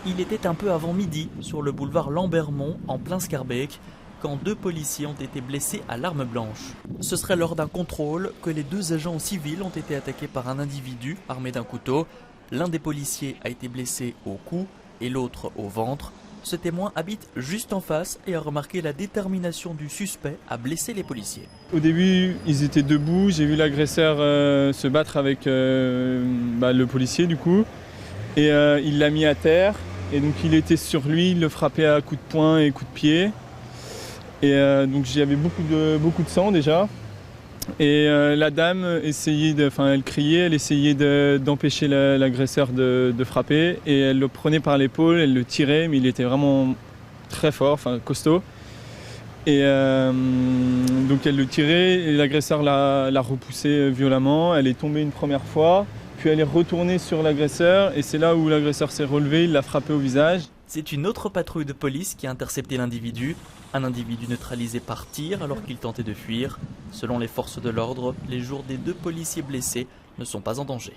Il était un peu avant midi sur le boulevard Lambermont en plein Scarbeck quand 2 policiers ont été blessés à l'arme blanche. Ce serait lors d'un contrôle que les 2 agents civils ont été attaqués par un individu armé d'un couteau. L'un des policiers a été blessé au cou et l'autre au ventre. Ce témoin habite juste en face et a remarqué la détermination du suspect à blesser les policiers. Au début, ils étaient debout, j'ai vu l'agresseur se battre avec le policier du coup. Et il l'a mis à terre, et donc il était sur lui, il le frappait à coups de poing et coups de pied. Et donc j'avais beaucoup de sang déjà. Et la dame elle criait, elle essayait d'empêcher l'agresseur de frapper. Et elle le prenait par l'épaule, elle le tirait, mais il était vraiment très fort, costaud. Et donc elle le tirait, et l'agresseur l'a repoussé violemment. Elle est tombée une première fois. Puis elle est retournée sur l'agresseur et c'est là où l'agresseur s'est relevé, il l'a frappé au visage. C'est une autre patrouille de police qui a intercepté l'individu. Un individu neutralisé par tir alors qu'il tentait de fuir. Selon les forces de l'ordre, les jours des 2 policiers blessés ne sont pas en danger.